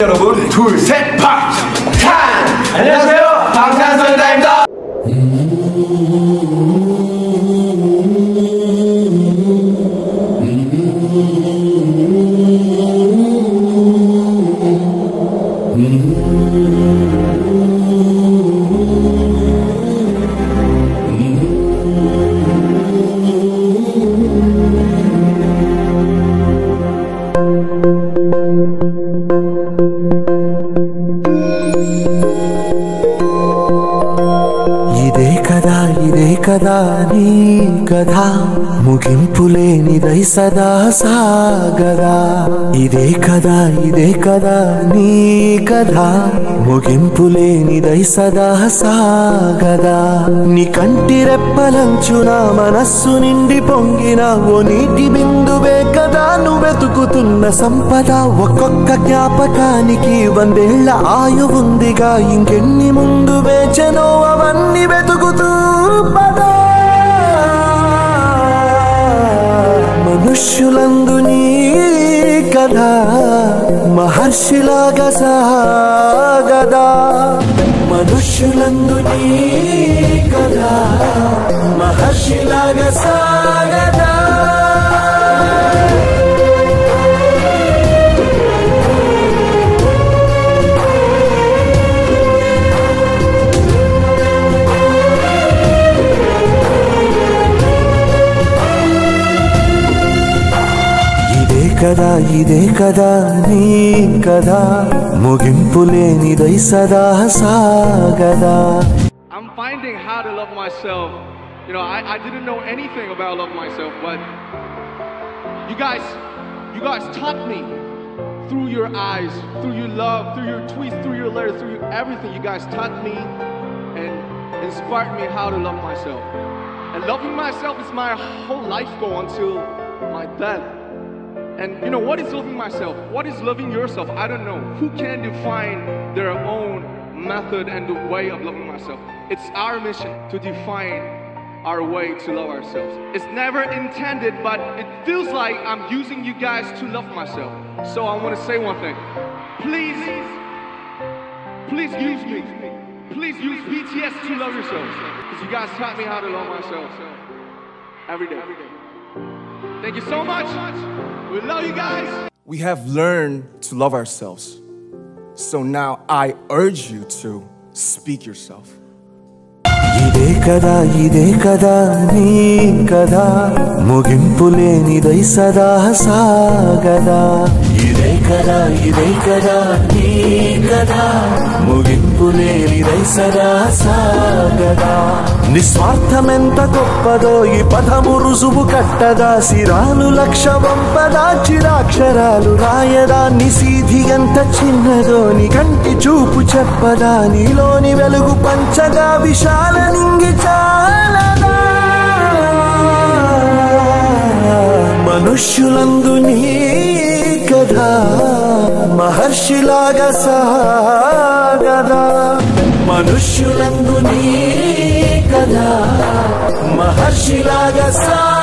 여러분 둘 셋 박찬! 안녕하세요 방탄소년단입니다. ఇదే కదా నీ కథ ముగింపులేనిదై సదా సాగదా ఇదే కదా నీ కథ ముగింపులేనిదై సదా సాగదా నీ కంటి రెప్పలంచున మనస్సు నిండి పొంగిన ఓ నీటి బిందువే కదా నువ్వు వెతుకుతున్న సంపద ఒక్కొక్క జ్ఞాపకానికి 100 ఏళ్ల ఆయువుందిగా ఇంకెన్ని ముందు వేచనో అవన్నీ వెతుకుతూ పదా మనుష్యులందు నీ కథ మహర్షిలాగా సాగదా మనుష్యులందు నీ కథ మహర్షిలాగా సాగదా ఇదే కదా నీ కదా ముగింపులేనిదై సదా సాగదా. I'm finding how to love myself. You know, I didn't know anything about love myself, but you guys taught me through your eyes, through your love, through your tweets, through your letters, through everything. You guys taught me and inspired me how to love myself. And loving myself is my whole life goal until my death. And you know, what is loving myself? What is loving yourself? I don't know. Who can define their own method and the way of loving myself? It's our mission to define our way to love ourselves. It's never intended, but it feels like I'm using you guys to love myself. So I want to say one thing. Please use me. Please use BTS to love yourselves. Because you guys taught me how to love myself every day. Thank you so much. We love you guys. We have learned to love ourselves. So now I urge you to speak yourself. ఇదే కదా నీ కదా ముగింపులేనిదై సదా సాగదా ఇదే కదా నీ కదా ముగింపులేనిదై సదా సాగదా నిస్వార్థమెంత గొప్పదో ఈ పదము రుజువు కట్టదా సిరాలు లక్ష వంపదా చిరాక్షరాలు రాయదా నిసీధి ఎంత చిన్నదో నీ కంటి చూపు చెప్పదా నీలోని వెలుగు పంచగా విశాల నింగి చాలదా మనుష్యులందు నీ కథ మహర్షిలాగా సాగదా మనుష్యులందు నీ కథ మహర్షిలాగా సాగదా